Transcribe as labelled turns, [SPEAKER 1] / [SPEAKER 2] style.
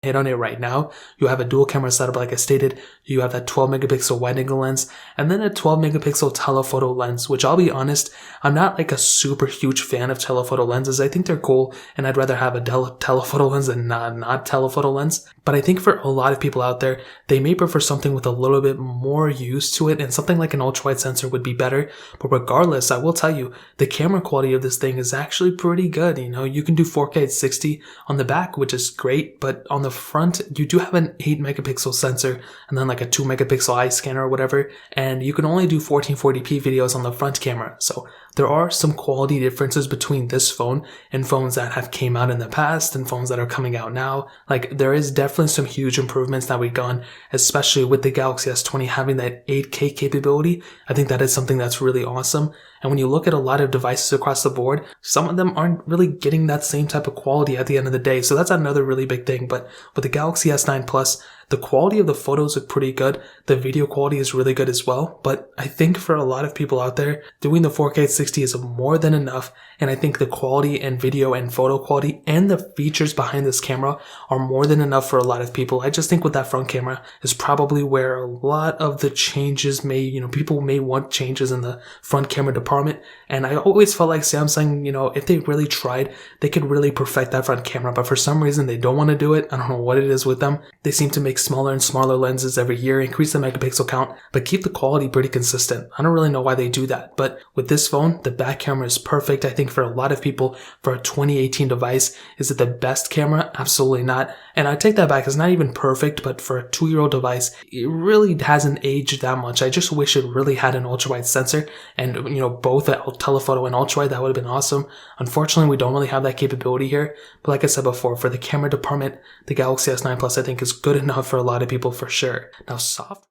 [SPEAKER 1] hit on it right now. You have a dual camera setup, like I stated. You have that 12 megapixel wide angle lens, and then a 12 megapixel telephoto lens, which I'll be honest, I'm not like a super huge fan of telephoto lenses. I think they're cool, and I'd rather have a telephoto lens than not telephoto lens. But I think for a lot of people out there, they may prefer something with a little bit more use to it, and something like an ultra wide sensor would be better. But regardless, I will tell you, the camera quality of this thing is actually pretty good. You know, you can do 4K at 60 on the back, which is great, but on the front, you do have an 8 megapixel sensor and then like a 2 megapixel eye scanner or whatever, and you can only do 1440p videos on the front camera. So there are some quality differences between this phone and phones that have came out in the past and phones that are coming out now. Like, there is definitely some huge improvements that we've gone, especially with the Galaxy S20 having that 8K capability. I think that is something that's really awesome. And when you look at a lot of devices across the board, some of them aren't really getting that same type of quality at the end of the day. So that's another really big thing. But with the Galaxy S9 Plus, the quality of the photos look pretty good. The video quality is really good as well. But I think for a lot of people out there, doing the 4K at 60 is more than enough. And I think the quality and video and photo quality and the features behind this camera are more than enough for a lot of people. I just think with that front camera is probably where a lot of the changes may, people may want changes in the front camera department. And I always felt like Samsung, if they really tried, they could really perfect that front camera. But for some reason, they don't want to do it. I don't know what it is with them. They seem to make smaller and smaller lenses every year, increase the megapixel count, but keep the quality pretty consistent. I don't really know why they do that. But with this phone, the back camera is perfect. I think for a lot of people, for a 2018 device, is it the best camera? Absolutely not. And I take that back. It's not even perfect, but for a 2-year-old device, it really hasn't aged that much. I just wish it really had an ultra-wide sensor and, both a telephoto and ultra-wide. That would have been awesome. Unfortunately, we don't really have that capability here. But like I said before, for the camera department, the Galaxy S9 Plus, I think, is good enough for a lot of people for sure. Now, soft